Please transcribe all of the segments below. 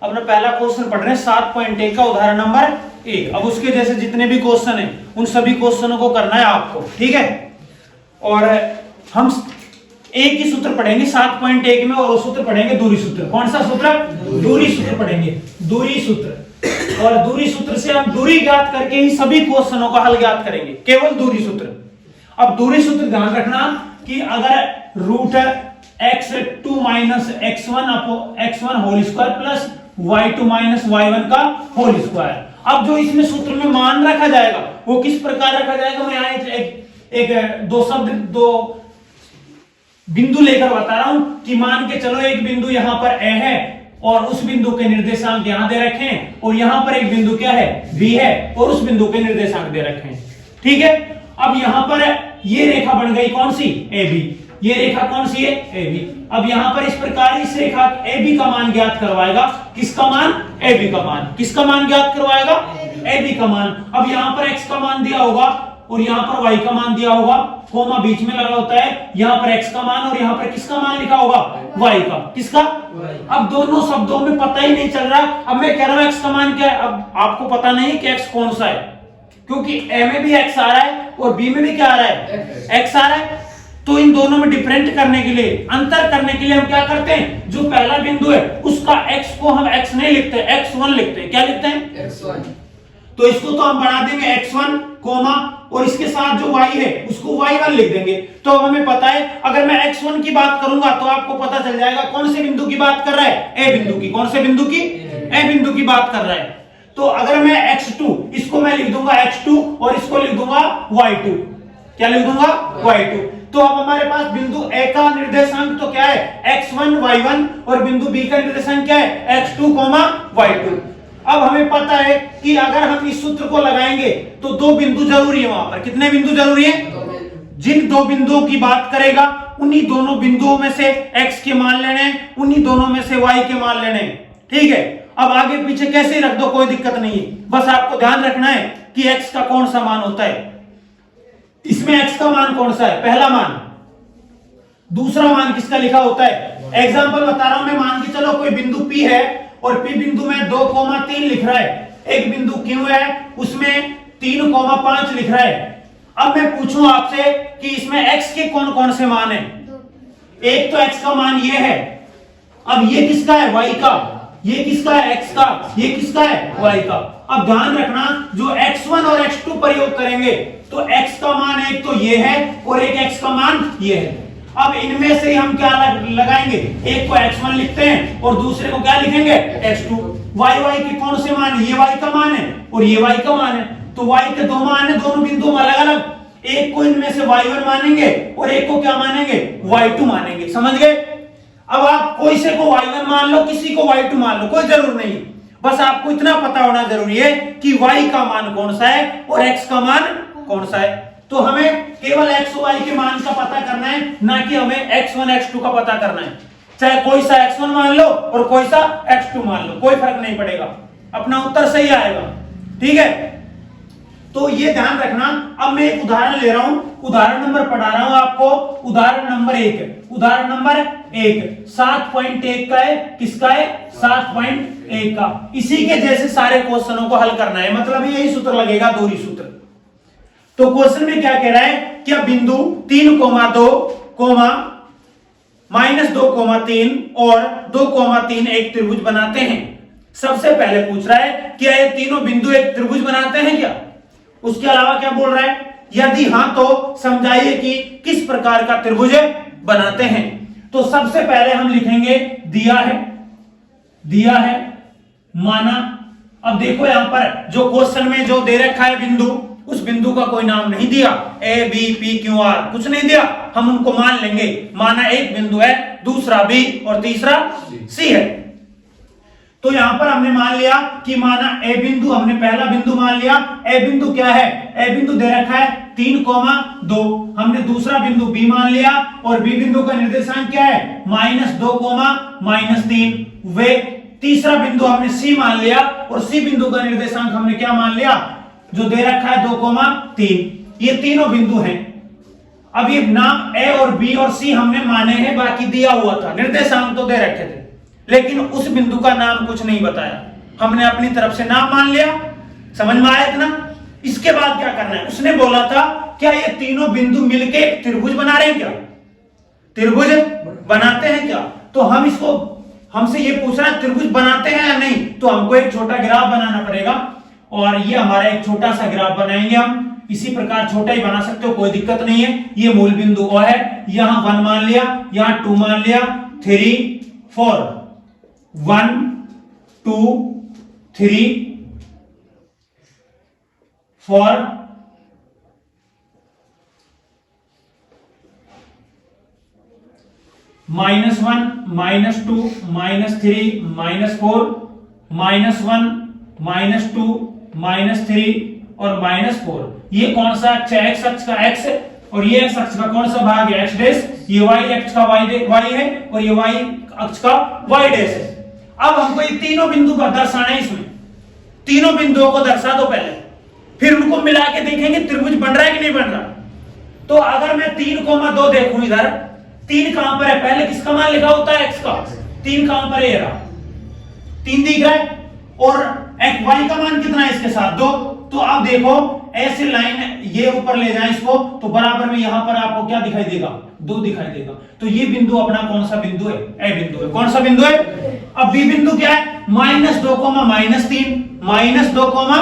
अपना पहला क्वेश्चन पढ़ रहे हैं 7.1 का उदाहरण नंबर 1। अब उसके जैसे जितने भी क्वेश्चन हैं उन सभी क्वेश्चनों को करना है आपको, ठीक है। और हम एक ही सूत्र पढ़ेंगे 7.1 में, और वो सूत्र पढ़ेंगे दूरी सूत्र। कौन सा सूत्र? दूरी सूत्र पढ़ेंगे, दूरी सूत्र। और दूरी सूत्र से हम दूरी ज्ञात करके ही सभी क्वेश्चनों का हल ज्ञात करेंगे, केवल दूरी सूत्र। अब दूरी सूत्र ध्यान रखना कि अगर root x2 minus x1 whole square plus y2 minus y1 का होल स्क्वायर। अब जो इसमें सूत्र में मान रखा जाएगा वो किस प्रकार रखा जाएगा, मैं यहाँ दो बिंदु लेकर बता रहा हूं कि मान के चलो एक बिंदु यहां पर a है और उस बिंदु के निर्देशांक यहां दे रखे हैं, और यहां पर एक बिंदु क्या है, b है, और उस बिंदु के निर्देशांक दे रखे हैं, ठीक है। अब यहां पर ये रेखा बन गई कौन सी, AB। ये रेखा कौन सी है, AB। अब यहां पर इस प्रकार इस रेखा AB का मान ज्ञात करवाएगा। किसका मान, AB का मान। किसका मान ज्ञात करवाएगा, AB का मान। अब यहां पर x का मान दिया होगा और यहां पर y का मान दिया होगा, कोमा बीच में लगा होता है, यहां पर x का मान और यहां पर किसका मान लिखा होगा, y का। किसका, अब दोनों शब्दों में पता ही नहीं चल रहा। अब मैं कह रहा हूं x का मान क्या है, अब आपको पता नहीं कि x कौन सा है, क्योंकि a में भी x आ रहा है और b में भी क्या आ रहा है, x आ रहा है। तो इन दोनों में डिफरेंट करने के लिए, अंतर करने के लिए हम क्या करते हैं, जो पहला बिंदु है उसका x को हम x नहीं लिखते, x1 लिखते हैं। क्या लिखते हैं, x1। तो इसको तो हम बना देंगे x1 कोमा, और इसके साथ जो y है उसको y1 लिख देंगे। तो हमें पता है अगर मैं x1 की बात करूंगा तो आपको पता चल जाएगा कौन से बिंदु की बात कर रहा है, a बिंदु की। कौन से बिंदु की, a बिंदु की बात कर रहा है। तो अगर मैं x2, इसको मैं लिख दूंगा x2 और इसको लिख दूंगा y2। क्या लिख दूंगा, y2। तो अब हमारे पास बिंदु A का निर्देशांक तो क्या है, x1 y1, और बिंदु B का निर्देशांक क्या है, x2 y2। अब हमें पता है कि अगर हम इस सूत्र को लगाएंगे तो दो बिंदु जरूरी है वहां पर। कितने बिंदु जरूरी है, जिन दो बिंदुओं की बात करेगा उन्हीं दोनों बिंदुओं में से x के मान लेने, उन्हीं दोनों में से y के मान लेने, ठीक है। अब आगे पीछे कैसे रख दो कोई दिक्कत नहीं है, बस आपको ध्यान रखना है कि x का कौन सा मान होता है। इसमें x का मान कौन सा है, पहला मान। दूसरा मान किसका लिखा होता है, एग्जांपल बता रहा हूं मैं। मान के चलो कोई बिंदु P है और P बिंदु में 2,3 लिख रहा है। एक बिंदु Q है उसमें 3,5 लिख रहा है। अब मैं पूछूं आपसे कि इसमें x के कौन कौन से मान है। एक तो x का मान ये है, अब ये किसका है, y का। ये किसका है, x का। ये किसका है, y का। अब ध्यान रखना जो x1 और x2 प्रयोग करेंगे तो x का मान एक तो ये है और एक x का मान ये है। अब इनमें से हम क्या लगाएंगे, एक को x1 लिखते हैं और दूसरे को क्या लिखेंगे, x2। y के कौन से मान है, ये y का मान है और ये y का मान है। तो y के दो मान है, दोनों बिंदु अलग अलग। एक को इनमें से y1 मानेंगे और एक को क्या मानेंगे, y2 मानेंगे। समझ गए। अब आप कोई से को y1 मान लो, किसी को y2 मान लो, कोई जरूर नहीं। बस आपको इतना पता होना जरूरी है कि y का मान कौन सा है और x का मान कौन सा है। तो हमें केवल x और y के मान का पता करना है, ना कि हमें x1 x2 का पता करना है। चाहे कोई सा x1 मान लो और कोई सा x2 मान लो, कोई फर्क नहीं पड़ेगा, अपना उत्तर सही आएगा, ठीक है। तो ये ध्यान रखना। अब मैं एक उदाहरण ले रहा हूं, उदाहरण नंबर पढ़ा रहा हूं आपको, उदाहरण नंबर 1। उदाहरण नंबर 1 7.1 का है, किसका है, 7.1 का। इसी के जैसे सारे क्वेश्चनों को हल करना है, मतलब यही सूत्र लगेगा, दूरी सूत्र। तो क्वेश्चन में क्या कह रहा है कि अब बिंदु 3,2, -2,3 और 2,3 एक त्रिभुज बनाते हैं। सबसे पहले पूछ रहा है क्या ये तीनों बिंदु एक त्रिभुज बनाते हैं क्या। उसके अलावा क्या बोल रहा है, यदि हां तो समझाइए कि किस प्रकार का त्रिभुज बनाते हैं। तो सबसे पहले हम लिखेंगे दिया है माना। अब देखो यहां पर जो क्वेश्चन में जो दे रखा है बिंदु, उस बिंदु का कोई नाम नहीं दिया, A B P Q R कुछ नहीं दिया, हम उनको मान लेंगे। माना एक बिंदु है, दूसरा B और तीसरा C है। तो यहां पर हमने मान लिया कि माना A बिंदु, हमने पहला बिंदु मान लिया। A बिंदु क्या है, A बिंदु दे रखा है 3,2। हमने दूसरा बिंदु B मान लिया और B बिंदु का निर्देशांक क्या है, -2, -3। वे तीसरा बिंदु हमने C मान लिया और C बिंदु का निर्देशांक हमने क्या मान लिया, जो दे रखा है 2,3। ये तीनों बिंदु हैं। अब ये नाम A और B और C हमने माने हैं, बाकी दिया हुआ था, निर्देशांक तो दे रखे थे। लेकिन उस बिंदु का नाम कुछ नहीं बताया, हमने अपनी तरफ से नाम मान लिया। समझ में आया इतना? इसके बाद क्या करना है, उसने बोला था क्या ये तीनों बिंदु मिलके एक त्रिभुज बना रहे हैं क्या, त्रिभुज बनाते हैं क्या? तो हम इसको, हमसे ये पूछ रहा है त्रिभुज बनाते हैं या नहीं, तो हमको एक छोटा ग्राफ बनाना पड़ेगा और ये हमारा एक छोटा सा ग्राफ बनाएंगे हम। इसी प्रकार छोटा ही बना सकते हो, कोई दिक्कत नहीं है। ये मूल बिंदु O है, यहां 1 मान लिया, यहां 2 मान लिया, 3 4, 1 2 3 4 -1 -2 -3 -4 -1 -2 -3 और -4। ये कौन सा अक्ष है? एक्स अक्ष का एक्स है, और ये एक्स अक्ष का कौन सा भाग है? X dash. ये वाई अक्ष का वाई है, और ये वाई अक्ष का वाई डैश है। अब हमको ये तीनों बिंदु का दर्शाना है, इसमें तीनों बिंदुओं को दर्शा दो पहले, फिर उनको मिला के देखेंगे त्रिभुज बन रहा है कि नहीं बन रहा। तो अगर मैं 3,2 देखूं इधर, 3 कहां पर है? पहले किसका मान लिखा होता है? एक्स का। 3 कहां पर है? ये रहा, 3 दिख रहा है, और एक्स वाई का मान कितना है इसके साथ? 2। तो अब देखो ऐसे लाइन ये ऊपर ले जाए इसको, तो बराबर में यहां पर आपको क्या दिखाई देगा? 2 दिखाई देगा। तो ये बिंदु अपना कौन सा बिंदु है? ए बिंदु है। कौन सा बिंदु है? अब बी बिंदु क्या है? -2, -3 -2,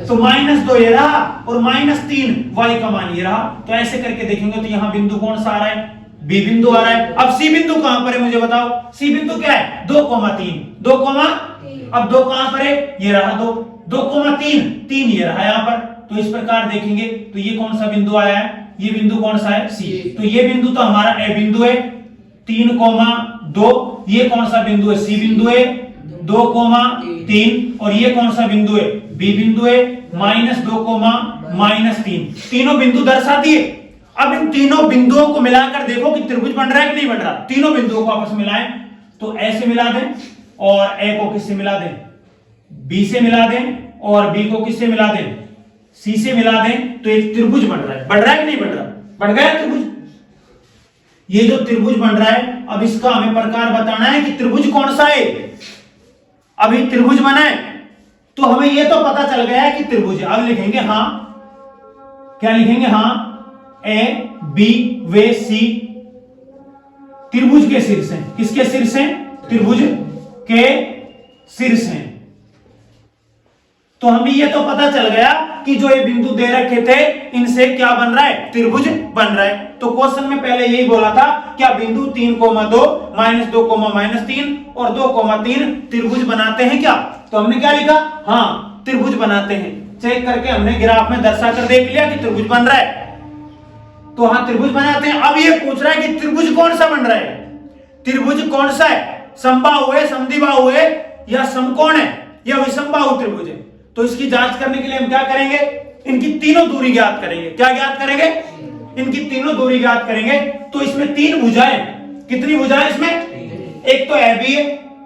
तो -2 ये रहा, और -3 वाई का मान ये रहा। तो ऐसे करके देखेंगे तो यहां बिंदु कौन सा आ रहा है? बी बिंदु आ रहा है। अब सी बिंदु कहां पर है मुझे बताओ? सी बिंदु क्या है? 2,3 अब 2 कहां पर है? ये रहा 2,3 ये रहा यहां पर। तो इस प्रकार देखेंगे तो ये कौन सा बिंदु आया है? ये बिंदु कौन सा है? सी। तो ये बिंदु तो हमारा ए बिंदु है, 3,2। ये कौन सा बिंदु है? सी बिंदु है, 2,3। और ये कौन सा बिंदु है? बी बिंदु है, -2, -3। तीनों बिंदु दर्शा दिए। अब इन तीनों बिंदुओं को मिलाकर देखो कि त्रिभुज बन रहा है कि नहीं बन रहा। तीनों बिंदुओं को आपस में मिलाएं, तो ऐसे मिला दें, और ए को किससे मिला दें? बी से मिला दें, और बी को किससे मिला दें? सी से मिला दें, तो एक त्रिभुज बन रहा है। बन रहा है कि नहीं बन रहा? बन गया त्रिभुज। ये जो त्रिभुज बन रहा है, अब इसका हमें प्रकार बताना है कि त्रिभुज कौन सा है। अभी त्रिभुज बना है तो हमें ये तो पता चल गया है कि त्रिभुज है। अब लिखेंगे हां, क्या लिखेंगे? हां, ए बी वे सी त्रिभुज के शीर्ष हैं। किसके शीर्ष हैं? त्रिभुज के शीर्ष हैं। तो हमें ये तो पता चल गया कि जो ये बिंदु दे रखे थे इनसे क्या बन रहा है? त्रिभुज बन रहा है। तो क्वेश्चन में पहले यही बोला था, क्या बिंदु 3,2 -2, -3 और 2,3 त्रिभुज बनाते हैं क्या? तो हमने क्या लिखा? हाँ, त्रिभुज बनाते हैं। चेक करके हमने ग्राफ में दर्शा कर देख लिया कि त्रिभुज बन रहा है। तो हाँ, त्रिभुज बनाते हैं। अब ये पूछ रहा है कि त्रिभुज कौन सा बन रहा है? त्रिभुज कौन सा है? समबाहु है, समद्विबाहु है, या समकोण है, या विषमबाहु त्रिभुज है? तो इसकी जांच करने के लिए हम क्या करेंगे? इनकी तीनों दूरी ज्ञात करेंगे। क्या ज्ञात करेंगे? इनकी तीनों दूरी ज्ञात करेंगे। तो इसमें 3 भुजाएं, कितनी भुजाएं इसमें? एक तो ए बी है,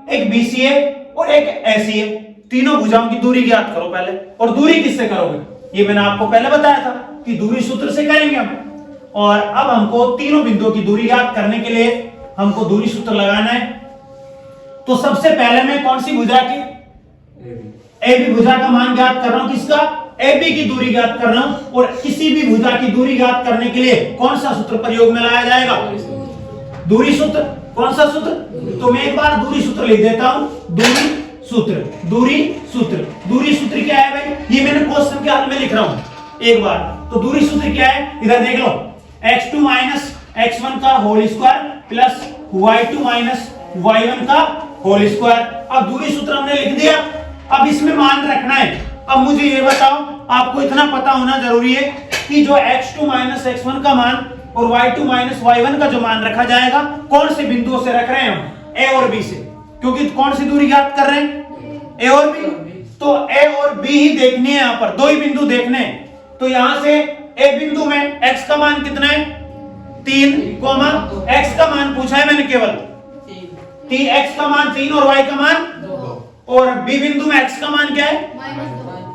एक बी सी है, और एक ऐसी है। तीनों भुजाओं की दूरी ज्ञात करो पहले। और दूरी किससे करोगे? ये मैंने आपको पहले बताया था कि दूरी सूत्र से करेंगे हम। और अब हमको तीनों बिंदुओं की दूरी ज्ञात करने के लिए हमको दूरी सूत्र लगाना है। तो सबसे पहले मैं कौन सी भुजा की? ए बी भुजा का मान ज्ञात कर रहा हूं। किसका? ए बी की दूरी ज्ञात कर रहा हूं। और किसी भी भुजा की दूरी ज्ञात करने के लिए कौन सा सूत्र प्रयोग में लाया जाएगा? दूरी सूत्र। कौन सा सूत्र? तो मैं एक बार दूरी सूत्र लिख देता हूं। दूरी सूत्र, दूरी सूत्र। दूरी सूत्र क्या है भाई? ये मैंने क्वेश्चन के हाथ में लिख रहा हूं एक बार। तो दूरी सूत्र क्या है? इधर देख लो, x2 - x1 का whole square plus y2 - y1 का होल स्क्वायर। अब दूरी सूत्र हमने लिख दिया। अब इसमें मान रखना है। अब मुझे ये बताओ, आपको इतना पता होना जरूरी है कि जो x2 - x1 का मान और y2 - y1 का जो मान रखा जाएगा, कौन से बिंदुओं से रख रहे हैं हम? a और b से। क्योंकि कौन सी दूरी ज्ञात कर रहे हैं? a और b। तो a और b ही देखनी है, यहां पर 2 ही बिंदु देखने हैं। तो यहां से a बिंदु में x का मान कितना है? 3, x का मान पूछा है मैंने केवल। x का मान 3 और y का मान 2। और b बिंदु में x का मान क्या है?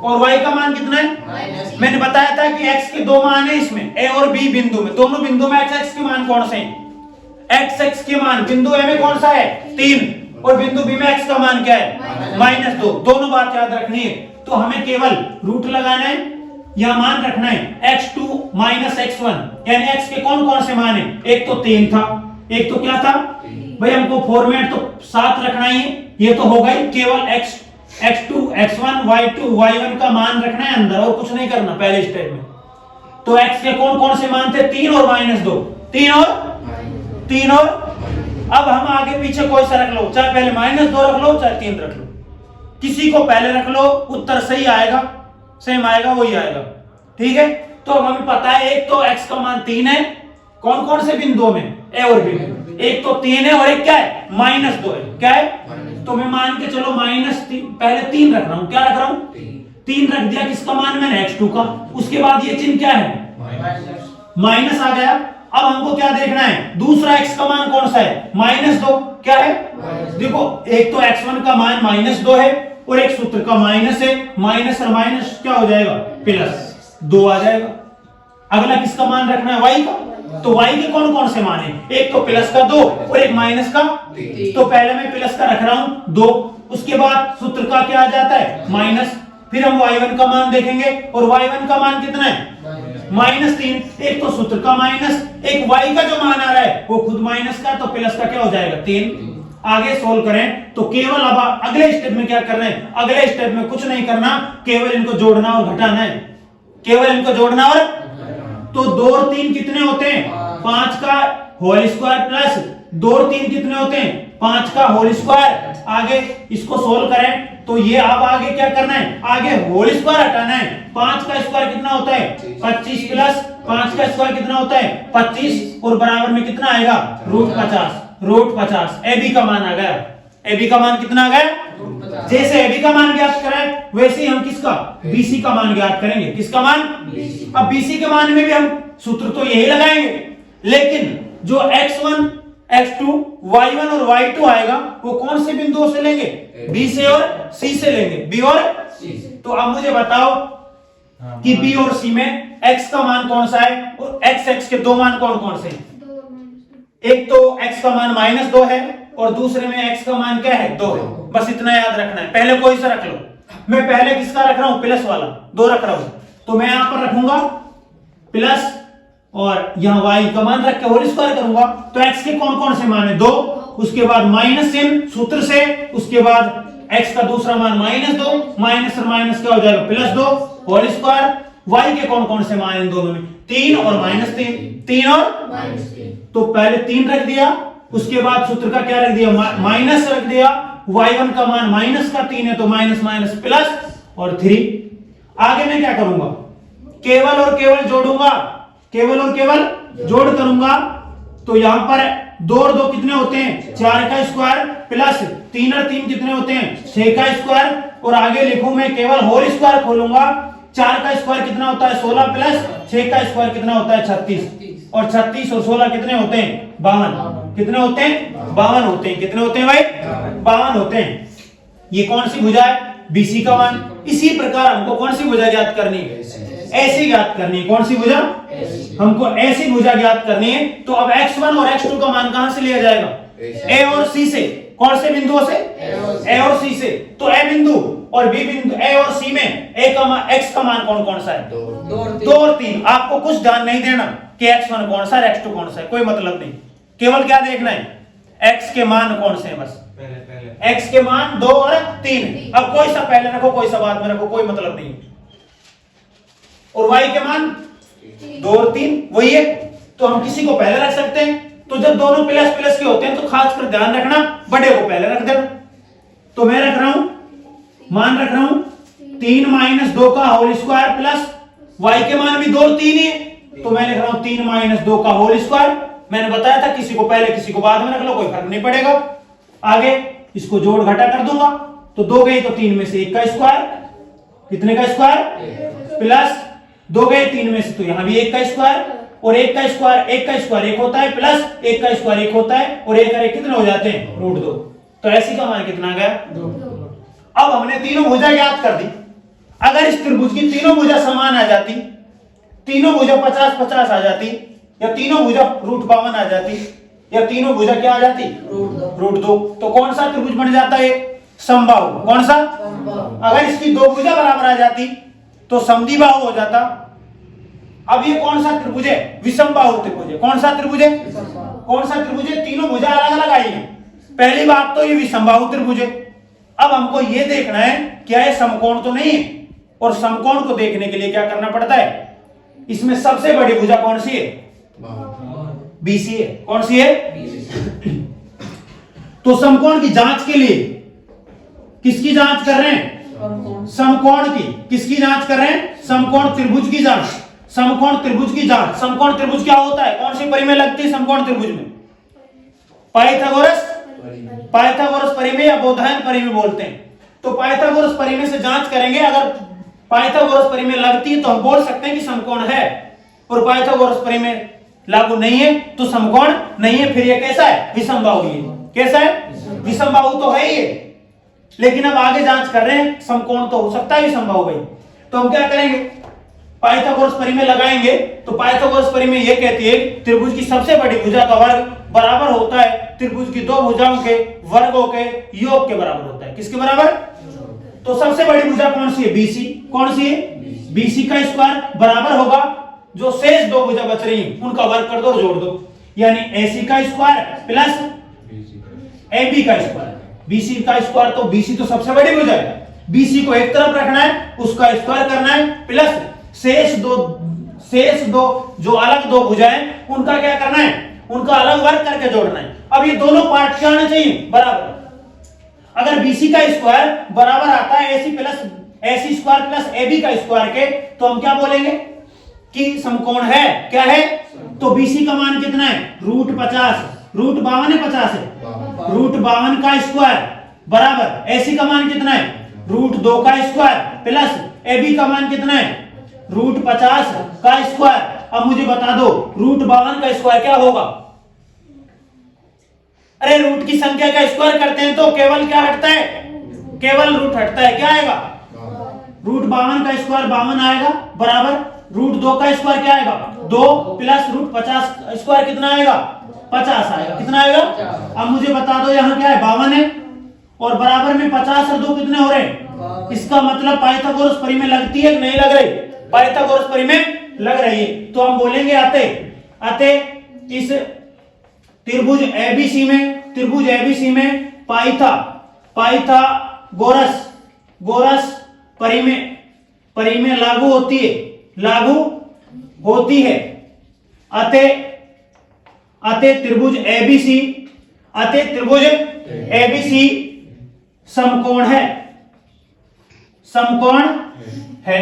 और y का मान कितना है? मैंने बताया था कि x के 2 मान है इसमें, a और b बिंदु में। दोनों बिंदु में x के मान कौन से हैं? x के मान बिंदु a में कौन सा है? 3, और बिंदु बी में x का मान क्या है -2। दोनों बात याद रखनी है। तो हमें केवल रूट लगाना है या मान रखना है x2 - x1, यानी x के कौन कौन से मान है। एक तो 3 था, एक तो क्या था भाई, हमको फॉर्मेट तो 7 रखना ही है। ये तो होगा ही, केवल x2 x1 y2 y1 का मान रखना है अंदर, और कुछ नहीं करना पहले स्टेप में। तो x के कौन कौन से मान थे, 3 और -2, 3 और अब हम आगे पीछे कोई सा रख लो, चाहे पहले -2 रख लो चाहे 3 रख लो, किसी को पहले रख लो, उत्तर सही आएगा, सेम आएगा, वही आएगा। ठीक है, तो अब हमें पता है एक तो x का मान 3 है, कौन कौन से बिंदुओं में, ए और बी में। एक तो 3 है और एक क्या है -2 है। क्या है, तो मैं मान के चलो -3, पहले 3 रख रहा हूं। क्या रख रहा हूं, 3 रख दिया। किसका मान मैंने, x2 का। उसके बाद ये चिन्ह क्या है, माइनस आ गया। अब हमको क्या देखना है, दूसरा x का मान कौन सा है, -2। क्या है, देखो एक तो x1 का मान -2 है और एक सूत्र का माइनस है, माइनस और माइनस क्या हो जाएगा, +2 आ जाएगा। अगला किसका मान रखना है, y का। तो y के कौन कौन से मान है, एक तो +2 और एक माइनस का। तो पहले मैं प्लस का रख रहा हूं 2, उसके बाद सूत्र का क्या आ जाता है, माइनस। फिर हम y1 का मान देखेंगे और y1 का मान कितना है, -3। एक तो सूत्र का माइनस, एक y का जो मान आ रहा है वो खुद माइनस का, तो प्लस का क्या हो जाएगा 3। आगे सोल्व करें तो केवल अब अगले स्टेप में क्या करना है, अगले स्टेप में कुछ नहीं करना, केवल इनको जोड़ना और घटाना है, केवल इनको जोड़ना और। तो 2 और 3 कितने होते हैं, 5 का होल स्क्वायर प्लस 2 और 3 कितने होते हैं, 5 का होल स्क्वायर। आगे इसको सोल्व करें तो ये अब आगे क्या करना है, आगे होल स्क्वायर हटाना है। 5 का स्क्वायर कितना होता है 25 प्लस 5 का स्क्वायर कितना होता है 25, और बराबर में कितना आएगा √50। ए बी का मान आ गया। ए बी का मान कितना आ गया, जैसे ए बी का मान ज्ञात करें वैसे ही हम किसका, बीसी का मान ज्ञात करेंगे। किसका मान, अब बीसी के मान में भी हम सूत्र तो यही लगाएंगे, लेकिन जो x1 x2 y1 और y2 आएगा वो कौन से बिंदुओं से लेंगे, b से और c से लेंगे, b और c से। तो अब मुझे बताओ कि b और c में x का मान कौन सा है और x के दो मान कौन कौन से हैं। एक तो x का मान -2 है और दूसरे में x का मान क्या है 2 है। बस इतना याद रखना है। पहले कोई सा रख लो, मैं पहले किसका रख रहा हूं, प्लस वाला 2 रख रहा हूं, तो मैं यहां पर रखूंगा प्लस और यहाँ y का मान रख के होल स्क्वायर करूंगा। तो x के कौन कौन से मान है 2, उसके बाद माइनस चिन्ह सूत्र से, उसके बाद x का दूसरा मान -2, माइनस और माइनस क्या हो जाएगा +2 होल स्क्वायर। y के कौन कौन से मान इन दोनों में 3 और -3, 3 और -3। तो पहले 3 रख दिया, उसके बाद सूत्र का क्या रख दिया, माइनस रख दिया। y1 का मान -3 है तो माइनस माइनस प्लस और 3। आगे मैं क्या करूंगा, केवल और केवल जोड़ूंगा, केवल और केवल जोड़ करूंगा। तो यहां पर 2 और 2 कितने होते हैं 4 का स्क्वायर प्लस 3 और 3 कितने होते हैं 6 का स्क्वायर। और आगे लिखूं मैं केवल होल स्क्वायर खोलूंगा, 4 का स्क्वायर कितना होता है 16 प्लस 6 का स्क्वायर कितना होता है 36, और 36 और 16 कितने होते हैं 52। कितने होते हैं 52 होते हैं। कितने होते हैं भाई 52 होते हैं। ये कौन सी भुजा है, बीसी का मान। इसी प्रकार हमको कौन सी भुजा ज्ञात करनी है, ऐसी ज्ञात करनी है। कौन सी भुजा, हमको ऐसी भुजा ज्ञात करनी है। तो अब x1 और x2 का मान कहां से लिया जाएगा, a और c से। कौन से बिंदुओं से, a और c से। तो a बिंदु और b बिंदु, a और c में x का मान कौन कौन सा है 2 और 3। आपको कुछ ध्यान नहीं देना कि x1 कौन सा है x2 कौन सा है, कोई मतलब नहीं। केवल क्या देखना है, x के मान कौन से हैं बस। x के मान 2 और 3। अब कोई सा पहले रखो कोई सा बाद में रखो, कोई मतलब नहीं। और y के मान 2 और 3 वही है, तो हम किसी को पहले रख सकते हैं। तो जब दोनों प्लस प्लस के होते हैं तो खास कर ध्यान रखना बड़े को पहले रख देना। तो मैं रख रहा हूं, मान रख रहा हूं 3 - 2 का होल स्क्वायर प्लस y के मान भी 2 और 3 ही है, तो मैं लिख रहा हूं 3 - 2 का होल स्क्वायर। मैंने बताया था किसी को पहले किसी को बाद में रख लो, कोई फर्क नहीं पड़ेगा। आगे इसको जोड़ घटा कर दूंगा, तो 2 गए तो 3 में से 1 का स्क्वायर। कितने का स्क्वायर, प्लस 2 गए 3 में से, तो यहां भी 1 का स्क्वायर। और 1 का स्क्वायर 1 होता है, प्लस 1 का स्क्वायर 1 होता है, और 1 और 1 कितने हो जाते हैं √2। तो ऐसी का मान कितना आ गया 2। अब हमने तीनों भुजा ज्ञात कर दी। अगर इस त्रिभुज की तीनों भुजा समान आ जाती, तीनों भुजा 50-50 आ जाती, या तीनों भुजा √52 आ जाती, या तीनों भुजा क्या आ जाती, √2। तो कौन सा त्रिभुज बन जाता है, समबाहु। कौन सा, अगर इसकी दो भुजा बराबर आ जाती तो समद्विबाहु हो जाता। अब ये कौन सा त्रिभुज है, विषमबाहु त्रिभुज है। कौन सा त्रिभुज है, कौन सा त्रिभुज है, तीनों भुजा अलग अलग आई है। पहली बात तो ये विषमबाहु त्रिभुज है। अब हमको ये देखना है क्या है, समकोण तो नहीं है। और समकोण को देखने के लिए क्या करना पड़ता है, इसमें सबसे बड़ी भुजा कौन सी है, बीसी है। कौन सी है, तो समकोण की जांच के लिए किसकी जांच कर रहे हैं, समकोण की। किसकी जांच कर रहे हैं, समकोण त्रिभुज की जांच। समकोण त्रिभुज की जांच। समकोण त्रिभुज क्या होता है, कौन सी परिमेय लगती है समकोण त्रिभुज में, पाइथागोरस, पाइथागोरस परिमेय या बोधायन परिमेय बोलते हैं। तो पाइथागोरस परिमेय से जांच करेंगे, अगर पाइथागोरस परिमेय लगती है तो हम बोल सकते हैं कि समकोण है, और पाइथागोरस परिमेय लागू नहीं है तो समकोण नहीं है। फिर ये कैसा है, विषमबाहु। ये कैसा है, विषमबाहु तो है ही है, लेकिन अब आगे जांच कर रहे हैं समकोण तो हो सकता है विषमबाहु भाई। तो हम क्या करेंगे, पाइथागोरस परिमेय लगाएंगे। तो पाइथागोरस परिमेय ये कहती है त्रिभुज की सबसे बड़ी भुजा का वर्ग बराबर होता है त्रिभुज की दो भुजाओं के वर्गों के योग के बराबर होता है। किसके बराबर, तो सबसे बड़ी भुजा कौन सी है, बीसी। कौन सी है, बीसी का स्क्वायर बराबर होगा जो शेष दो भुजा बच रही हैं उनका वर्ग कर दो और जोड़ दो, यानी एसी का स्क्वायर प्लस एबी का स्क्वायर। बीसी का स्क्वायर, तो बीसी तो सबसे बड़ी भुजा है, बीसी को एक तरफ रखना है, उसका स्क्वायर करना है, प्लस शेष दो जो अलग दो भुजाएं उनका क्या करना है, उनका अलग वर्ग करके जोड़ना है। अब ये दोनों पार्ट क्या आने चाहिए, बराबर। अगर बीसी का स्क्वायर बराबर आता है एसी स्क्वायर प्लस एबी का स्क्वायर के, तो हम क्या बोलेंगे कि समकोण है। क्या है, तो बीसी का मान कितना है, √50, √52 है, 50 है, √52 का स्क्वायर बराबर एसी का मान कितना है, √2 का स्क्वायर प्लस एबी का मान कितना है, √50 का स्क्वायर। अब मुझे बता दो √52 का स्क्वायर क्या होगा। अरे रूट की संख्या का स्क्वायर करते हैं तो केवल क्या हटता है, केवल रूट हटता है। क्या आएगा, √52 का स्क्वायर 52 आएगा बराबर √2 का स्क्वायर क्या आएगा, 2 प्लस √50 स्क्वायर कितना आएगा, 50 आएगा। कितना आएगा, अब मुझे बता दो यहाँ क्या है, 52 है और बराबर में 50 और 2 कितने हो रहे हैं। इसका मतलब पाइथागोरस परिमेय लगती है, नहीं लग रही, पाइथागोरस परिमेय लग रही है। तो हम बोलेंगे अतः इस त्रिभुज एबीसी में पाइथागोरस परिमेय लागू होती है। अतः त्रिभुज एबीसी समकोण है।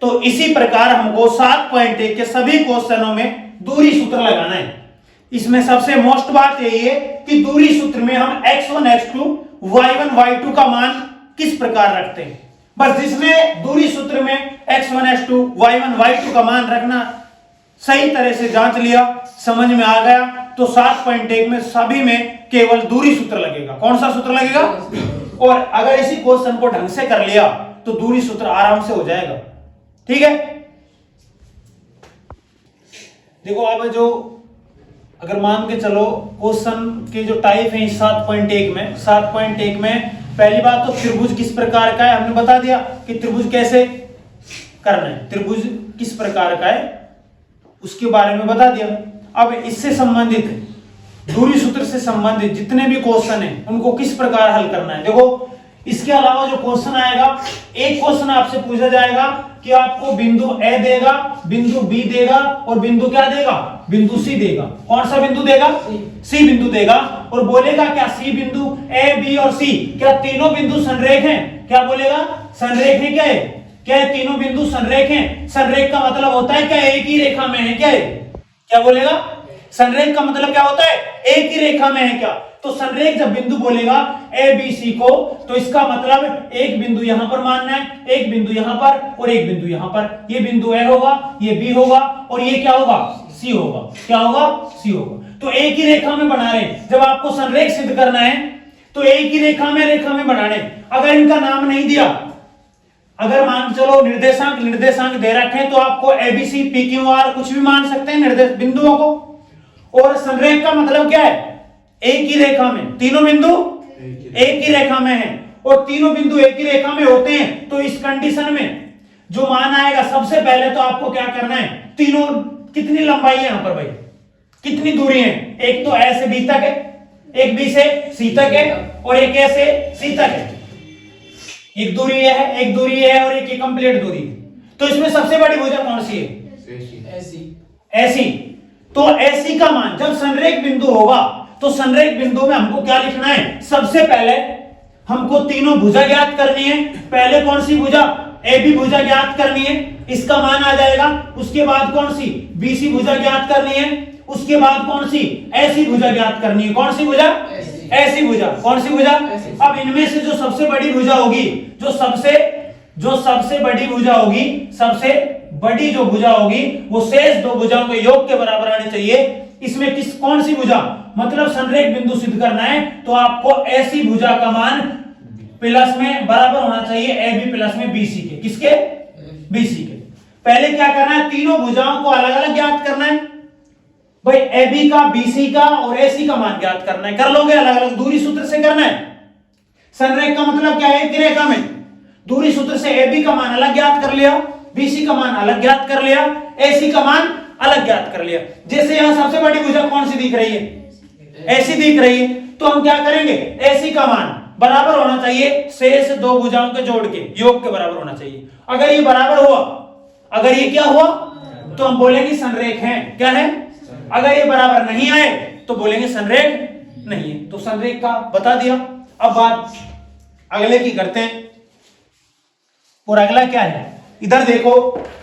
तो इसी प्रकार हमको 7.1 के सभी क्वेश्चनों में दूरी सूत्र लगाना है। इसमें सबसे मोस्ट बात यही है कि दूरी सूत्र में हम x1 x2 y1 y2 का मान किस प्रकार रखते हैं। बस जिसने दूरी सूत्र में x1 x2 y1 y2 का मान रखना सही तरह से जांच लिया, समझ में आ गया, तो 7.1 में सभी में केवल दूरी सूत्र लगेगा। कौन सा सूत्र लगेगा, और अगर इसी क्वेश्चन को ढंग से कर लिया तो दूरी सूत्र आराम से हो जाएगा। ठीक है, देखो अब जो अगर मान के चलो क्वेश्चन के जो टाइप है 7.1 में पहली बात तो त्रिभुज किस प्रकार का है, हमने बता दिया कि त्रिभुज कैसे करना है, त्रिभुज किस प्रकार का है उसके बारे में बता दिया। अब इससे संबंधित दूरी सूत्र से संबंधित जितने भी क्वेश्चन हैं उनको किस प्रकार हल करना है। देखो इसके अलावा जो क्वेश्चन आएगा, एक क्वेश्चन आपसे पूछा जाएगा कि आपको बिंदु ए देगा, बिंदु बी देगा और बिंदु क्या देगा, बिंदु सी देगा। कौन सा बिंदु देगा, सी बिंदु देगा, और बोलेगा क्या सी बिंदु ए बी और सी क्या तीनों बिंदु संरेख हैं। क्या बोलेगा, संरेख है। क्या है, क्या है, तीनों बिंदु संरेख हैं। संरेख का मतलब होता है क्या, एक ही रेखा में है। क्या है, क्या बोलेगा, संरेख का मतलब क्या होता है, एक ही रेखा में है। क्या, तो संरेख जब बिंदु बोलेगा ए बी सी को, तो इसका मतलब एक बिंदु यहां पर मानना है, एक बिंदु यहां पर और एक बिंदु यहां पर। ये बिंदु ए होगा, ये बी होगा और ये क्या होगा, सी होगा। क्या होगा, सी होगा। तो एक ही रेखा में बना रहे हैं। जब आपको संरेख सिद्ध करना है तो एक ही रेखा में बनाने। अगर इनका नाम नहीं दिया, अगर मान चलो निर्देशांक दे रखे तो आपको एबीसी पी क्यू आर कुछ भी मान सकते हैं निर्देश बिंदुओं को। और संरेख का मतलब क्या है, एक ही रेखा में, तीनों बिंदु एक ही रेखा में है और तीनों बिंदु एक ही रेखा में होते हैं, तो इस कंडीशन में जो मान आएगा, सबसे पहले तो आपको क्या करना है, तीनों कितनी लंबाई है यहां पर भाई, कितनी दूरी है, एक तो ए से बी तक है, एक बी से सी तक है और एक ए से सी तक है, एक दूरी ये है, एक दूरी ये है और एक कंप्लीट दूरी है। तो इसमें सबसे बड़ी भुजा कौन सी है, ऐसी। तो ऐसी का मान जब संरेख बिंदु होगा तो संरेख बिंदु में हमको क्या लिखना है, सबसे पहले हमको तीनों भुजा ज्ञात करनी है। पहले कौन सी भुजा, ए बी भुजा ज्ञात करनी है, इसका मान आ जाएगा। उसके बाद कौन सी, बी सी भुजा ज्ञात करनी है। उसके बाद कौन सी, ऐसी भुजा ज्ञात करनी है। कौन सी भुजा, ऐसी भुजा। कौन सी भुजा, अब इनमें से जो सबसे बड़ी भुजा होगी, जो सबसे बड़ी भुजा होगी, सबसे बड़ी जो भुजा होगी वो शेष दो भुजाओं के योग के बराबर आनी चाहिए। इसमें कौन सी भुजा, मतलब संरेख बिंदु सिद्ध करना है तो आपको ऐसी भुजा का मान प्लस में बराबर होना चाहिए ए बी प्लस में बी सी के। किसके, बी सी के। पहले क्या करना है, तीनों भुजाओं को अलग अलग ज्ञात करना है भाई, ए बी का, बी सी का और ए सी का मान ज्ञात करना है। कर लोगे, अलग अलग दूरी सूत्र से करना है। संरेख का मतलब क्या है, एक रेखा में दूरी सूत्र से ए बी का मान अलग ज्ञात कर लिया, बी सी का मान अलग ज्ञात कर लिया, ए सी का मान अलग ज्ञात कर लिया। जैसे यहां सबसे बड़ी भुजा कौन सी दिख रही है, ऐसी दिख रही है, तो हम क्या करेंगे, ऐसी का मान बराबर होना चाहिए शेष दो भुजाओं के जोड़ के योग के बराबर होना चाहिए। अगर ये बराबर हुआ, अगर ये क्या हुआ तो हम बोलेंगे संरेख है। क्या है, अगर ये बराबर नहीं आए तो बोलेंगे संरेख नहीं है। तो संरेख का बता दिया। अब बात अगले की करते हैं। और अगला क्या है, इधर देखो।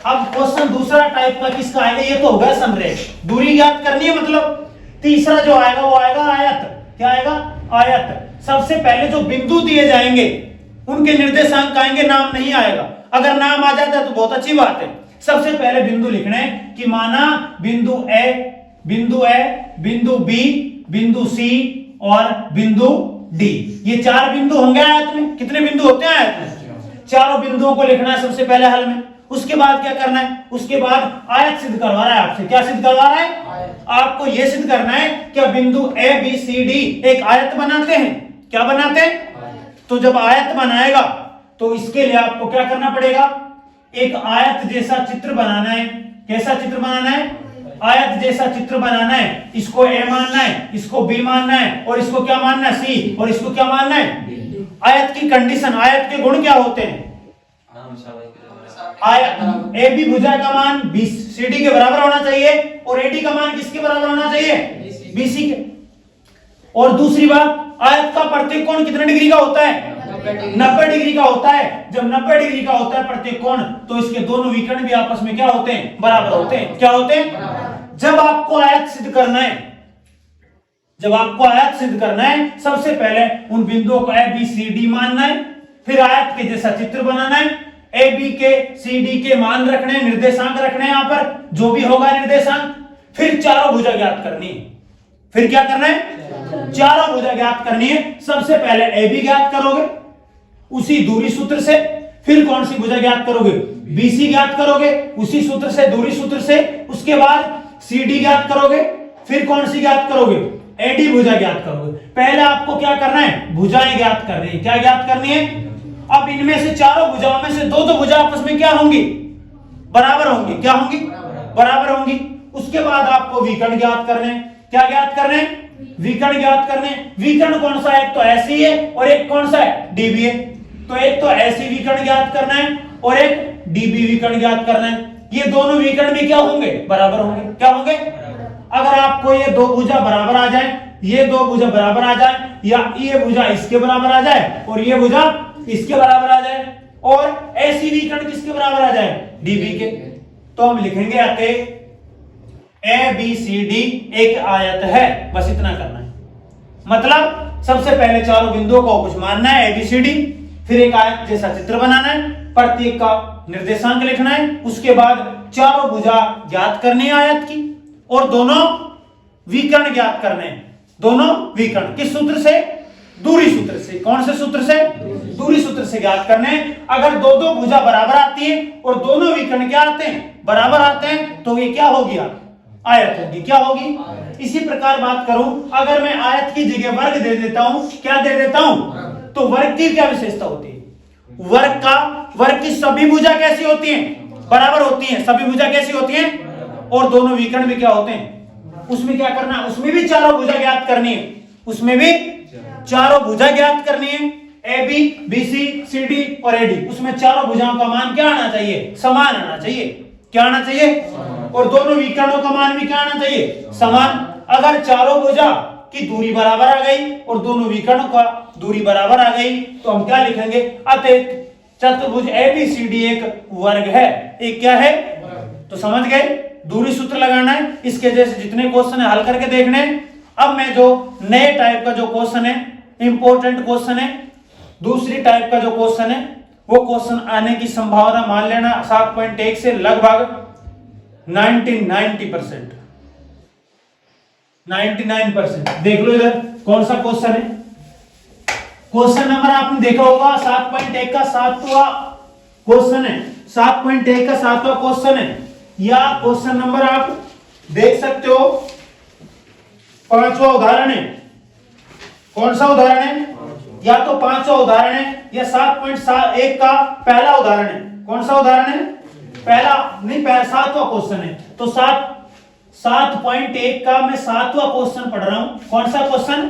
अब क्वेश्चन दूसरा टाइप का किसका आएगा, ये तो होगा संरेख, दूरी ज्ञात करनी है। मतलब तीसरा जो आएगा वो आएगा आयत। क्या आएगा, आयत। सबसे पहले जो बिंदु दिए जाएंगे उनके निर्देशांक आएंगे, नाम नहीं आएगा। अगर नाम आ जाता है तो बहुत अच्छी बात है। सबसे पहले बिंदु लिखने कि माना बिंदु ए, बिंदु बी, बिंदु सी और बिंदु डी। ये चार बिंदु होंगे आयत में। कितने बिंदु होते हैं आयत में, चारों बिंदुओं को लिखना है सबसे पहले हल में। उसके बाद क्या करना है, उसके बाद आयत सिद्ध करवा रहा है आपसे। क्या सिद्ध करवा रहा है, आपको यह सिद्ध करना है कि बिंदु ए बी सी डी एक आयत बनाते हैं। क्या बनाते हैं, तो जब आयत बनाएगा तो इसके लिए आपको क्या करना पड़ेगा, एक आयत जैसा चित्र बनाना है। कैसा चित्र बनाना है, आयत जैसा चित्र बनाना है। इसको ए मानना है, इसको बी मानना है और इसको क्या मानना है, सी, और इसको क्या मानना है। आयत की कंडीशन, आयत के गुण क्या होते हैं, आयत ए बी भुजा का मान बी सी डी के बराबर होना चाहिए और ए डी का मान किसके बराबर होना चाहिए, बी सी के। और दूसरी बात, आयत का प्रत्येक कोण कितने डिग्री का होता है, 90 डिग्री का होता है। जब 90 डिग्री का होता है प्रत्येक कोण, तो इसके दोनों विकर्ण भी आपस में क्या होते हैं, बराबर होते हैं। क्या होते हैं, जब आपको आयत सिद्ध करना है, जब आपको आयत सिद्ध करना है, सबसे पहले उन बिंदुओं को ए बी सी डी मानना है, फिर आयत के जैसा चित्र बनाना है, ए बी के सी डी के मान रखने हैं, निर्देशांक रखने हैं यहां पर जो भी होगा निर्देशांक, फिर चारों भुजा ज्ञात करनी है। फिर क्या करना है, चारों भुजा ज्ञात करनी है। सबसे पहले ए बी ज्ञात करोगे उसी दूरी सूत्र से, फिर कौन सी भुजा ज्ञात करोगे, बी सी ज्ञात करोगे उसी सूत्र से, दूरी सूत्र से। उसके बाद सी डी ज्ञात करोगे, फिर कौन सी ज्ञात करोगे, ए डी भुजा ज्ञात करोगे। पहले आपको क्या करना है, भुजाएं ज्ञात करनी है। क्या ज्ञात करनी है, अब इनमें से चारों भुजाओं में से दो दो भुजा आपस में क्या होंगी, बराबर होंगी। क्या होंगी, बराबर होंगी। उसके बाद आपको विकर्ण ज्ञात करने। क्या ज्ञात करने, विकर्ण ज्ञात करने। विकर्ण कौन सा है, एक तो ऐसी है और एक कौन सा है, डीबी है। तो एक तो ऐसी विकर्ण ज्ञात करना है और एक डीबी विकर्ण ज्ञात करना है। ये दोनों विकर्ण भी क्या होंगे, बराबर होंगे। क्या होंगे, अगर आपको ये दो भुजा बराबर आ जाए, ये दो भुजा बराबर आ जाए, या ये भुजा इसके बराबर आ जाए और ये भुजा इसके बराबर आ जाए, और ऐसी विकर्ण किसके बराबर आ जाए, डीबी के, तो हम लिखेंगे आते ए बी सी डी एक आयत है। बस इतना करना है। मतलब सबसे पहले चारों बिंदुओं को कुछ मानना है ए बी सी डी, फिर एक आयत जैसा चित्र बनाना है, प्रत्येक का निर्देशांक लिखना है। उसके बाद चारों भुजा ज्ञात करनी है आयत की, और दोनों विकर्ण ज्ञात करने हैं। दोनों विकर्ण किस सूत्र से, दूरी सूत्र से। कौन से सूत्र से, दूरी सूत्र से ज्ञात करने हैं। अगर दो दो भुजा बराबर आती है और दोनों विकर्ण क्या आते हैं, बराबर आते हैं, तो ये क्या हो गया, आयत होगी। क्या होगी? इसी प्रकार बात करूं, अगर मैं आयत की जगह वर्ग दे देता हूं, क्या दे देता हूं, तो वर्ग की क्या विशेषता होती है? वर्ग की सभी भुजा कैसी होती हैं? बराबर होती हैं। सभी भुजा कैसी होती हैं? और दोनों विकर्ण भी क्या होते हैं? उसमें क्या करना है? उसमें भी चारों भुजा ज्ञात करनी है। उसमें भी चारों भुजा ज्ञात करनी है। A B, B C, C D और ए डी, उसमें चारों भुजाओं का मान क्या आना चाहिए? समान आना चाहिए। क्या आना चाहिए? और दोनों विकर्णों का मान भी क्या आना चाहिए? समान। अगर चारों भुजा की दूरी बराबर आ गई और दोनों विकर्णों का दूरी बराबर आ गई तो हम क्या लिखेंगे? अतः चतुर्भुज एबीसीडी एक वर्ग है। एक क्या है? तो समझ गए? दूरी सूत्र लगाना है। इसके जैसे जितने क्वेश्चन है हल करके देखने। अब मैं जो नए टाइप का जो क्वेश्चन है, इंपॉर्टेंट क्वेश्चन है, दूसरी टाइप का जो क्वेश्चन है, वो क्वेश्चन आने की संभावना मान लेना 7.1 से लगभग 99%। 99%। देख लो इधर कौन सा क्वेश्चन है। क्वेश्चन नंबर आपने देखा होगा 7.1 का 7वां क्वेश्चन है। 7.1 का 7वां क्वेश्चन है, या क्वेश्चन नंबर आप देख सकते हो 5वां उदाहरण है। कौन सा उदाहरण है? या तो 5वां उदाहरण है या 7.1 का पहला उदाहरण है। कौन सा उदाहरण है? पहला नहीं, 7वां क्वेश्चन है। तो 7.1 का मैं 7वां क्वेश्चन पढ़ रहा हूं। कौन सा क्वेश्चन?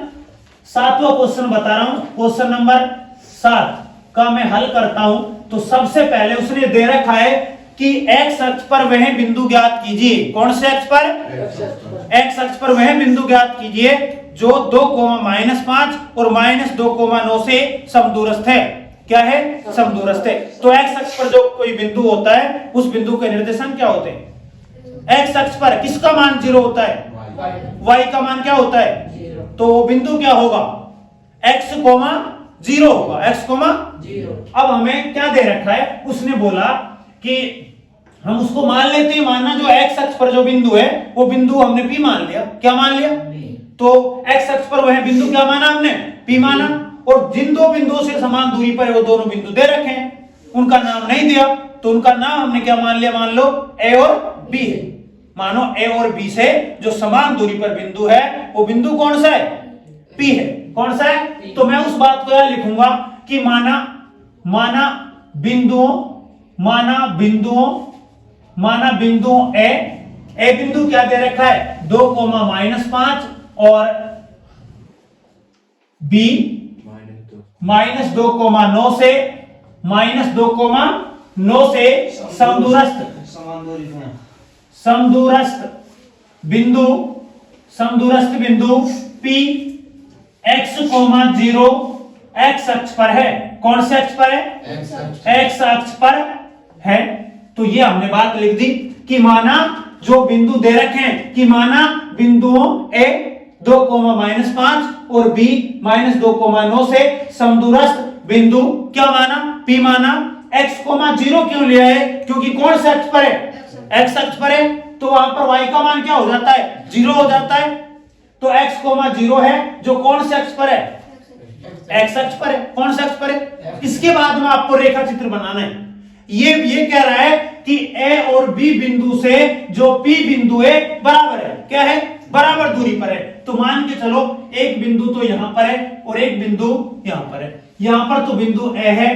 7वां क्वेश्चन बता रहा हूं। क्वेश्चन नंबर 7 का मैं हल करता हूं। तो सबसे पहले उसने दे रखा है कि एक्स अक्ष पर वह बिंदु ज्ञात कीजिए। कौन से अक्ष पर? एक्स अक्ष पर वह बिंदु ज्ञात कीजिए जो 2,-5 और -2,9 से समदूरस्थ है। क्या है? समदूरस्थ है। तो एक्स अक्ष पर जो कोई बिंदु होता है उस बिंदु के निर्देशांक क्या होते हैं? एक्स अक्ष पर किसका मान 0 होता है? y का मान क्या होता है? तो वो बिंदु क्या होगा? x, 0 होगा। x, 0। अब हमें क्या दे रखा है? उसने बोला कि हम उसको मान लेते हैं। मानना जो x अक्ष पर जो बिंदु है वो बिंदु हमने p मान लिया। क्या मान लिया? तो x अक्ष पर वह बिंदु क्या माना हमने? p माना। और जिन दो बिंदुओं से समान दूरी पर है वो दोनों बिंदु दे रखे हैं, उनका नाम नहीं दिया तो उनका नाम हमने क्या मान लिया? मान लो a और b है। मानो a और b से जो समान दूरी पर बिंदु है वो बिंदु कौन सा है? p है। कौन सा है? तो मैं उस बात को यहां लिखूंगा कि माना बिंदुओं ए बिंदु क्या दे रखा है? 2,-5 और b -2,9 से समदूरस्थ बिंदु P x, 0 x अक्ष पर है। कौन से अक्ष पर है? x अक्ष पर है। तो ये हमने बात लिख दी कि माना जो बिंदु दे रखे हैं कि माना बिंदुओं A 2,-5 और B -2,9 से समदूरस्थ बिंदु क्या माना? P माना। x, 0 क्यों लिया है? क्योंकि कौन से अक्ष पर है? x अक्ष पर है। तो वहां पर y का मान क्या हो जाता है? 0 हो जाता है। तो x, 0 है जो कौन से अक्ष पर है? x अक्ष पर है। कौन से अक्ष पर है? इसके बाद में आपको रेखा चित्र बनाना है। ये कह रहा है कि a और b बिंदु से जो p बिंदु है बराबर है। क्या है? बराबर दूरी पर है। तो मान के चलो एक बिंदु तो यहां पर है और एक बिंदु यहां पर है। यहां पर तो बिंदु a है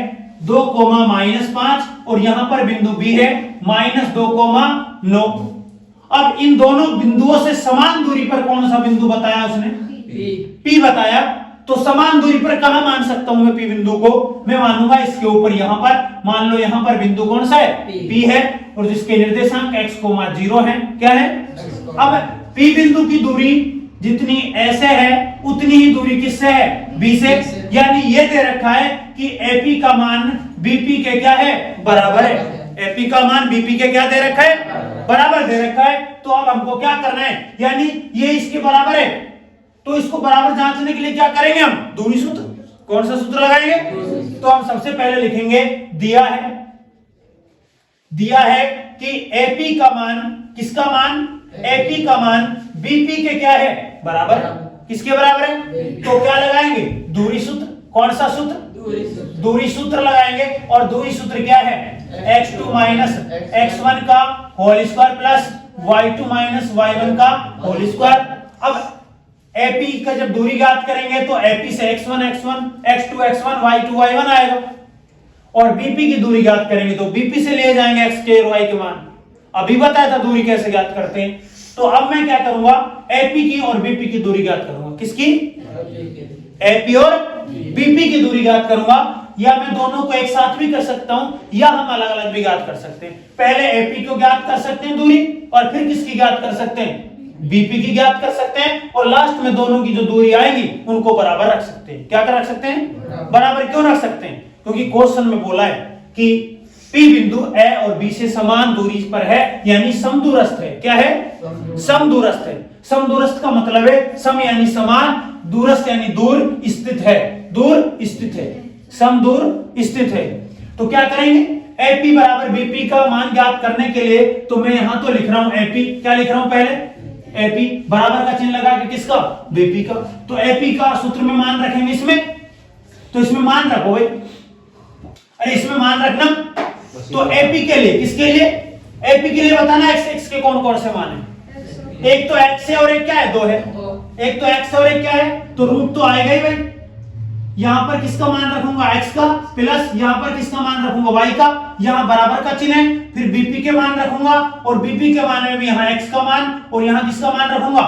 2,-5 और यहां पर बिंदु b है -2,9। अब इन दोनों बिंदुओं से समान दूरी पर कौन सा बिंदु बताया उसने? P बताया। तो समान दूरी पर कहां मान सकता हूं मैं P बिंदु को? मैं मानूंगा इसके ऊपर। यहां पर मान लो यहां पर बिंदु कौन सा है? P है और जिसके निर्देशांक x, 0 है। क्या है? अब P बिंदु की दूरी जितनी a से है उतनी ही दूरी किससे है? B से। यानी ये दे रखा है कि AP का मान BP के क्या है? बराबर है। AP का मान BP के क्या दे रखा है? बराबर दे रखा है। तो अब हमको क्या करना है? यानी ये इसके बराबर है तो इसको बराबर जांचने के लिए क्या करेंगे? हम दूरी सूत्र। कौन सा सूत्र लगाएंगे? तो हम सबसे पहले लिखेंगे दिया है कि AP का मान, किसका मान? AP का मान BP के क्या है? बराबर। किसके बराबर है? तो क्या लगाएंगे? दूरी सूत्र। कौन सा सूत्र? दूरी सूत्र लगाएंगे। और दूरी सूत्र क्या है? x2 - x1 का whole square plus y2 minus y1 का होल स्क्वायर। अब AP का जब दूरी ज्ञात करेंगे तो AP से x1 x2 x1 y2 y1 आएगा, और BP की दूरी ज्ञात करेंगे तो BP से ले जाएंगे x के और y के मान। अभी बताया था दूरी कैसे ज्ञात करते हैं। तो अब मैं क्या करूंगा, AP की और BP की दूरी ज्ञात करूंगा। किसकी? AP और BP की दूरी ज्ञात करूंगा, या मैं दोनों को एक साथ भी कर सकता हूं, या हम अलग अलग भी ज्ञात कर सकते हैं। पहले AP को ज्ञात कर सकते हैं दूरी, और फिर किसकी ज्ञात कर सकते हैं? BP की ज्ञात कर सकते हैं, और लास्ट में दोनों की जो दूरी आएगी उनको बराबर रख सकते हैं। क्या कर रख सकते हैं? बराबर क्यों रख सकते हैं? क्योंकि क्वेश्चन में बोला है कि P बिंदु A और B से समान दूरी पर है, यानी समदूरस्थ है। क्या है? समदूरस्थ है। समदूरस्थ का मतलब है सम यानी समान, दूरस्थ यानी दूर स्थित है, दूर स्थित है, समदूर स्थित है। तो क्या करेंगे, AP बराबर BP का मान ज्ञात करने के लिए तो मैं यहां तो लिख रहा हूं AP, क्या लिख रहा हूं पहले? AP बराबर का चिन्ह लगा के किसका? BP का। तो AP का सूत्र में मान रखेंगे इसमें, तो इसमें मान रखो भाई, अरे इसमें मान रखना। तो AP के लिए, किसके लिए? AP के लिए बताना x के कौन कौन से मान है। एक तो x है और एक क्या है? 2 है। एक तो x और एक क्या है? तो रूट तो आएगा ही भाई। यहां पर किसका मान रखूंगा? x का, प्लस यहां पर किसका मान रखूंगा? y का। यहां बराबर का चिन्ह है, फिर BP के मान रखूंगा, और BP के मान में भी यहां x का मान, और यहां किसका मान रखूंगा?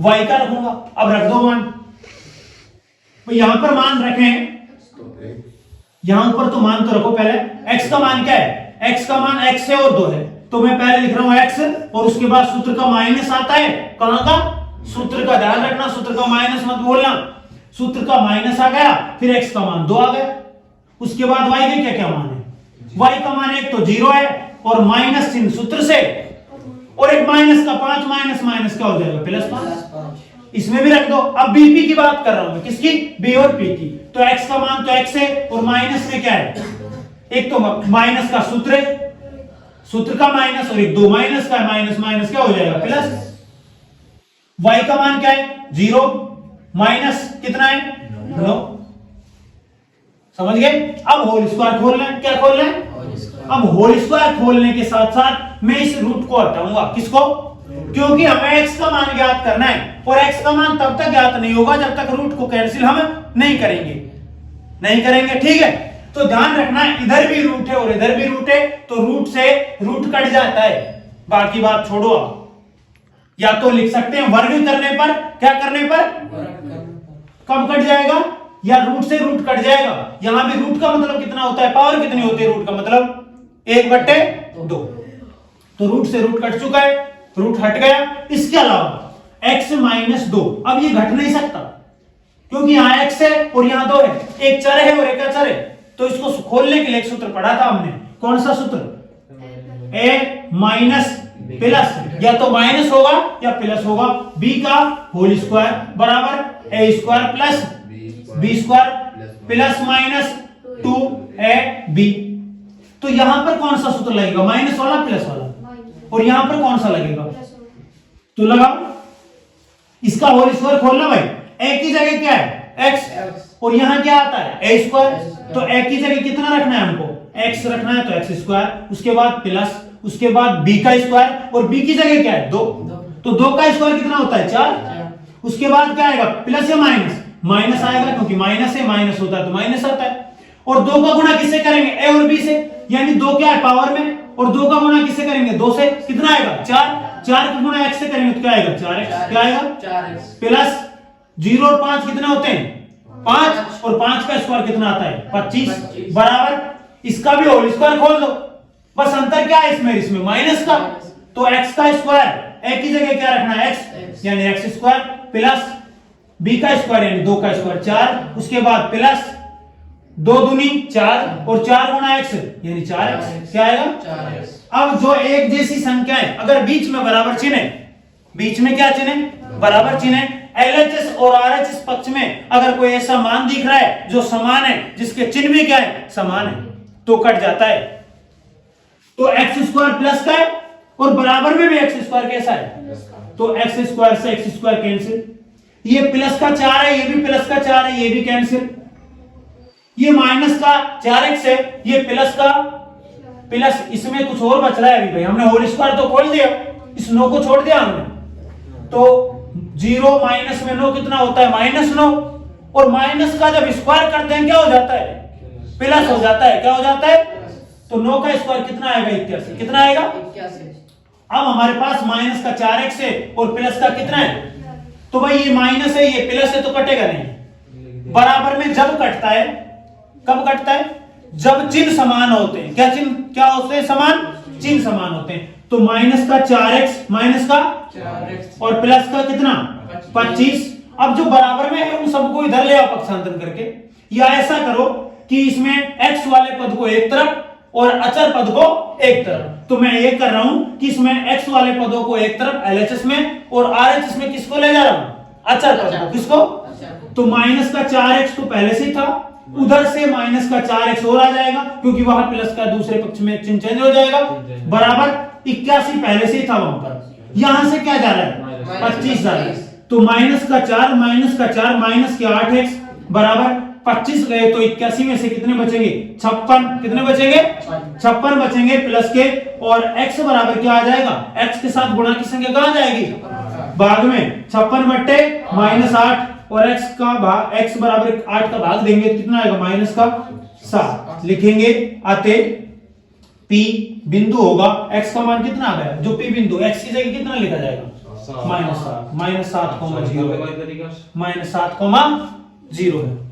y का रखूंगा। अब रख दो मान, तो यहां पर मान रखें, यहां ऊपर तो मान तो रखो पहले। x का मान क्या है? x का मान x है और 2 है, तो मैं पहले लिख रहा हूं x, और उसके बाद सूत्र का माइनस आता है। कहां का? सूत्र का ध्यान रखना, सूत्र का माइनस मत बोलना। सूत्र का माइनस आ गया, फिर x का मान 2 आ गया, उसके बाद y के क्या क्या मान है? y का मान एक तो 0 है, और माइनस चिन्ह सूत्र से, और एक माइनस का 5 माइनस माइनस क्या हो जाएगा? +5। इसमें भी रख दो। अब BP की बात कर रहा हूं मैं, किसकी? B और P की। तो x का मान तो x है, और माइनस में क्या है? एक तो माइनस का सूत्र है, सूत्र का माइनस, और एक 2 माइनस का, माइनस माइनस क्या हो जाएगा? प्लस। y का मान क्या है? 0 माइनस कितना है? 9। समझ गए? अब होल स्क्वायर खोलना है। क्या खोलना है? अब होल स्क्वायर खोलने के साथ साथ मैं इस रूट को हटाऊंगा। किसको? क्योंकि हमें x का मान ज्ञात करना है, और x का मान तब तक ज्ञात नहीं होगा जब तक रूट को कैंसिल हम नहीं करेंगे। ठीक है, तो ध्यान रखना, इधर भी रूट है और इधर भी रूट है, तो रूट से रूट कट जाता है। बाकी बात छोड़ो, आप या तो लिख सकते हैं वर्ग करने पर, क्या करने पर? कब कट जाएगा? या रूट से रूट कट जाएगा। यहां भी रूट का मतलब कितना होता है? पावर कितनी होती है रूट का मतलब? 1/2। तो रूट से रूट कट चुका है, रूट हट गया। इसके अलावा x माइनस 2, अब ये घट नहीं सकता, क्योंकि यहां x है और यहां 2 है, एक चर है और एक अचर है। तो इसको खोलने के लिए एक सूत्र पढ़ा था हमने, कौन सा सूत्र? a माइनस प्लस, या तो माइनस होगा या प्लस होगा, b का होल स्क्वायर बराबर a square plus b square plus minus 2ab। तो यहां पर कौन सा सूत्र लगेगा? माइनस वाला, प्लस वाला। और यहां पर कौन सा लगेगा? तो लगाओ, इसका होल स्क्वायर खोलना भाई। a की जगह क्या है? x, और यहां क्या आता है? a square. तो a की जगह कितना रखना है हमको? x रखना है, तो x स्क्वायर, उसके बाद प्लस, उसके बाद b का स्क्वायर, और b की जगह क्या है? 2। तो 2 का स्क्वायर कितना होता है? 4। उसके बाद क्या आएगा? प्लस या माइनस? माइनस आएगा, क्योंकि माइनस है, माइनस होता है तो माइनस आता है। और 2 का गुणा किससे करेंगे? a और b से, यानी 2 क्या है? पावर में, और 2 का गुणा किससे करेंगे? 2 से, कितना आएगा? 4। 4 का गुणा x से करेंगे तो क्या आएगा? 4x। क्या आएगा? 4x प्लस 0 और 5 कितने होते हैं? 5, और 5 का स्क्वायर कितना आता है? 25 बराबर, इसका भी होल स्क्वायर खोल दो। बस अंतर क्या है इसमें माइनस का। तो x का स्क्वायर, a की जगह क्या रखना है? x, यानी x स्क्वायर प्लस b का स्क्वायर यानी 2 का स्क्वायर 4, उसके बाद प्लस 2 दूनी 4, और 4 गुणा x यानी 4x। क्या आएगा? 4x। अब जो एक जैसी संख्या है, अगर बीच में बराबर चिन्ह है, बीच में क्या चिन्ह है? बराबर चिन्ह है। LHS और RHS पक्ष में अगर कोई ऐसा मान दिख रहा है जो समान है, जिसके चिन्ह भी क्या है? समान है, तो कट जाता है। तो x स्क्वायर प्लस का है, और बराबर में भी x स्क्वायर कैसा है? तो x स्क्वायर से x स्क्वायर कैंसिल, ये प्लस का 4 है, ये भी प्लस का 4 है, ये भी कैंसिल। ये माइनस का 4x है, ये प्लस का प्लस, इसमें कुछ और बच रहा है अभी भाई, हमने होल स्क्वायर तो खोल दिया, इस 9 को छोड़ दिया हमने, तो 0 माइनस में 9 कितना होता है, -9, और माइनस का जब स्क्वायर करते हैं क्या हो जाता है, प्लस हो जाता है, क्या हो जाता है, तो 9 का स्क्वायर कितना आएगा, 81, कितना आएगा 81। अब हमारे पास माइनस का 4x है और प्लस का कितना है, तो भाई ये माइनस है ये प्लस है तो कटेगा नहीं, बराबर में जब कटता है, कब कटता है, जब चिन्ह समान होते हैं, क्या चिन्ह क्या होते हैं, समान, चिन्ह समान होते हैं, तो माइनस का 4x माइनस का 4x और प्लस का कितना 25। अब जो बराबर में है उन सबको इधर ले आओ पक्षांतर करके, या ऐसा करो कि इसमें x वाले पद को एक तरफ और अचर पद को एक तरफ, तो मैं ये कर रहा हूं कि इसमें x वाले पदों को एक तरफ LHS में और RHS में किसको ले जा रहा हूं, अचर पद को, किसको, तो माइनस का 4x तो पहले से ही था, उधर से माइनस का 4x और आ जाएगा क्योंकि वहां प्लस का दूसरे पक्ष में चिन्ह चेंज हो जाएगा, बराबर 81 पहले से ही था वहां पर, यहां से क्या जा रहा है 25 जा रहा है, तो माइनस का 4 माइनस का 4 माइनस के 8x बराबर 25 गए, तो 81 में से कितने बचेंगे 56, कितने बचेंगे 56 बचेंगे प्लस के, और x बराबर क्या आ जाएगा, x के साथ गुणा की संख्या कहां जाएगी, भाग में, 56 बट्टे -8 और x का भाग, x बराबर 8 का भाग देंगे कितना आएगा, माइनस का 7 लिखेंगे, अतः P बिंदु होगा, x का मान कितना आ गया, जो P बिंदु x की जगह कितना लिखा जाएगा, -7, -7,0 -7,0 है।